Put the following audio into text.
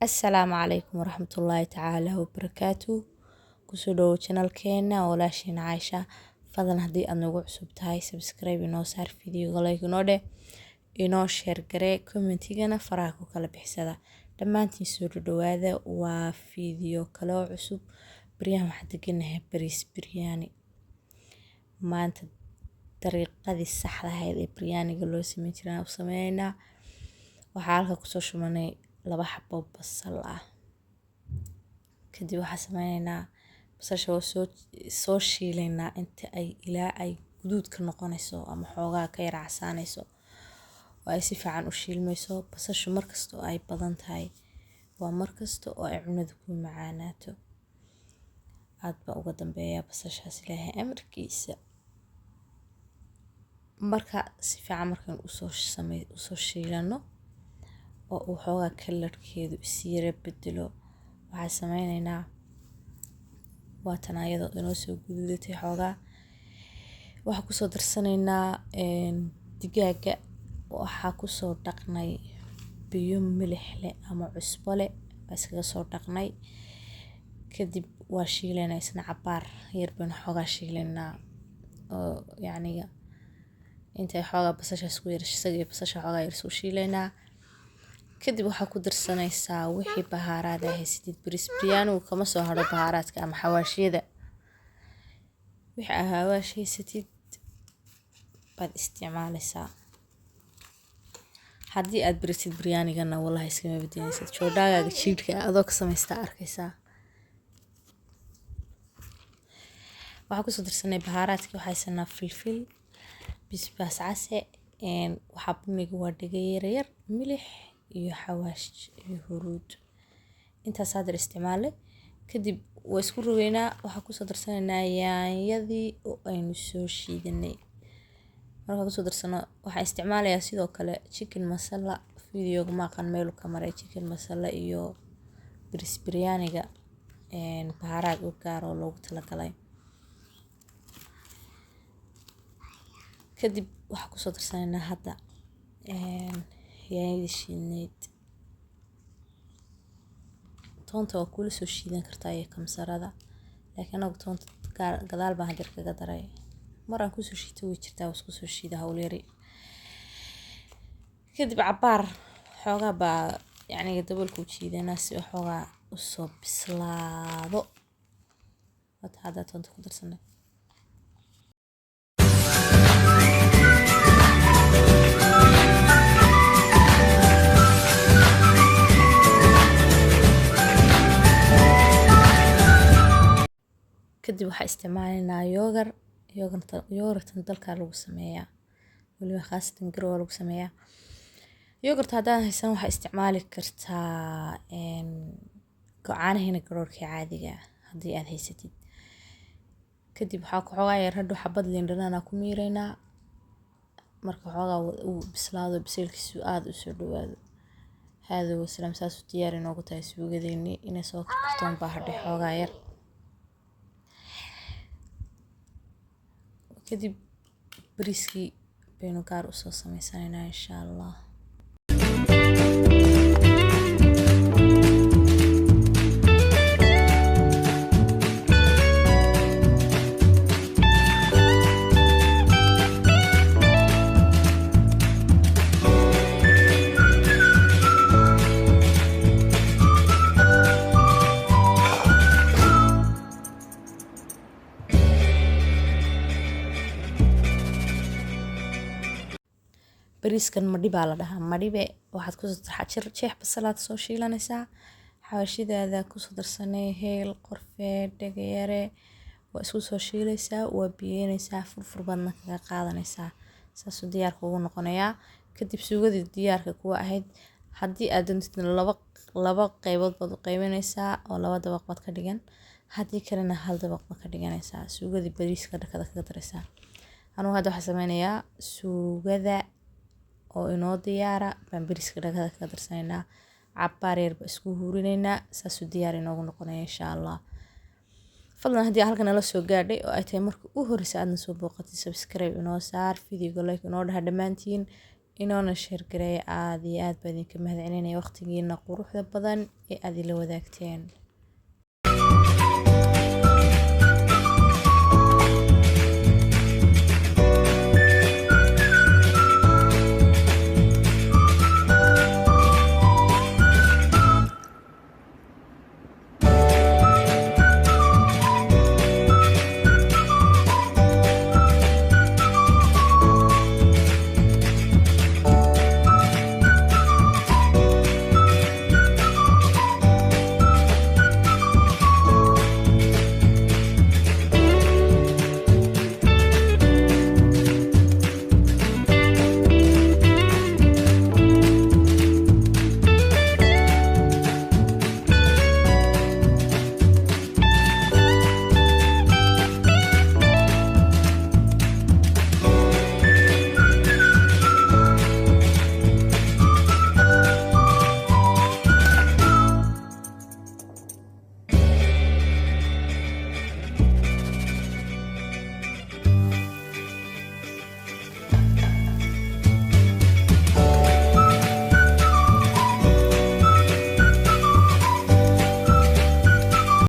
Assalaamu calaykum waraxmatullaahi tacaala wabarakaatu. Kusoo dhawo channelkeena walaasheen Caaisha. Fadlan haddii aad nagu cusub tahay subscribe inoo saar, video like inoo dheh, inoo share garee, commentigana faraha ku kala bixisada. Dhammaantiin soo dhawaada, waa video kale oo cusub. Baryahan waxaan deganahay bariis biryani. Maanta dariiqadii saxda ahayd ee biryaniga loo sameyn jiray aan u sameeynaa. Waxaa halka kusoo shumanay 2 xabo basal ah. Kadib waxaan sameynaynaa basasha oo soo shiilaynaa inta ay ilaa ay guduud ka noqonayso ama xoogaa ka yar casaanayso oo ay si fiican u shiilmayso. Basashu markasta oo ay badan tahay waa markasta oo ay cunada ku macaanaato. Aad baa uga dambeeyaa basashaas Ilaahay amarkiisa. Marka si fiican markaan u soo shiilano oo uu xoogaa kalarkeedu is yara bedelo, waxaan sameynaynaa ayadoo inoo soo guduudatay xoogaa. Waxaan kusoo darsanaynaa digaaga. Waxaa kusoo dhaqnay biyo milix leh ama cusbo leh baa iskaga soo dhaqnay. Kadib waa shiilaynaa isna cabaar yar baynu xoogaa shiilaynaa oo yacniga intay xoogaa basashaas ku yar isagii basasha xoogaa yar soo shiilaynaa. Kadib waxaa ku darsanaysaa wixii bahaaraad ah haysatid. Bariis biryanigu kama soo haro bahaaraadka ama xawaashiyada. Wixii aad xawaash haysatid baad isticmaalaysaa. Haddii aad bariisid biryanigana wallahi iskama badinaysid. Joodagaaga jiidhka adoo ka samaystaa arkaysaa. Waxaa kusoo darsanay bahaaraadkii. Waxaa haysanaa filfil, basbaas case, waxaa buniga waa dhiga yar milix iyo xawaash iyo huruud. Intaas hadda isticmaalay. Kadib waa isku rogaynaa. Waxaa kusoo darsanaynaa yaanyadii oo aynu soo shiidanay. Markaa kusoo darsano waxaan isticmaalayaa sidoo kale chicken masala. Video ma aqaan meel ka maray chicken masala iyo bariis biryaniga bahaaraad u gaar oo loogu talagalay. Kadib waxaa kusoo darsanaynaa hadda yaanyadii shiidneyd. Toonta waa kula soo shiidan kartaa iyo kamsarada. Laakiin anagu toonta gadaal baan hadir kaga daray. Maraan kusoo shiito way jirtaa waa isku soo shiida hawl yari. Kadib cabaar xoogaa baa yacniga daboolku jiidanaa si xoogaa u soo bislaado. Hadda toonta ku darsanay. Kadib waxaa isticmaalaynaa yogurt dalka lagu sameeyaa. Waliba khaasatan garowa lagu sameeyaa. Yogurt haddaan haysan waxaa isticmaali kartaa caanaheena garoorka caadiga haddii aad haysatid. Kadib waxaa ku xoogaa yar hadhu xabad liin dhanaan ku miiraynaa. Marka xoogaa uu bislaado biseelkiisu aad u soo dhawaado. Haado wasalaam saas u diyaar inoogu tahay suugadeennii inay soo karkartoon baa hadhay xoogaa yar. Kadib bariiskii baynu gaar u soo sameysanaynaa insha Allah. Bariiskan madhi baa la dhahaa. Madhibe waxaad ku soo jeex basalaad soo shiilanaysaa. Xawaashidaada ku soo darsanay heel, qorfe, dhagayare. Waa isku soo shiilaysaa, waa biyeynaysaa, furfur badna kaga qaadanaysaa. Saas u diyaar kuugu noqonayaa. Kadib suugadii diyaarka kuwa ahayd. Haddii aad doontid laba qaybood baad u qaybinaysaa oo 2 dabaq baad ka dhigan. Haddii kalena 1 dabaq baad ka dhiganaysaa. Suugadii bariiska dhakada kaga daraysaa. Anigu hadda waxaan sameynayaa suugada oo inoo diyaara baan bariiska dhakada kaga darsanaynaa. Cabaar yar ba isku huurinaynaa. Saas u diyaar inoogu noqonaya insha Allah. Fadlan haddii halkan nala soo gaadhay oo ay tahay markii u horreysay aadna soo booqatay subscribe inoo saar, video like inoo dhaha dhammaantiin. inoona share gareeya aad iyo aad baan idinka mahadcelinaya waqtigiina quruxda badan ee aad ila wadaagteen.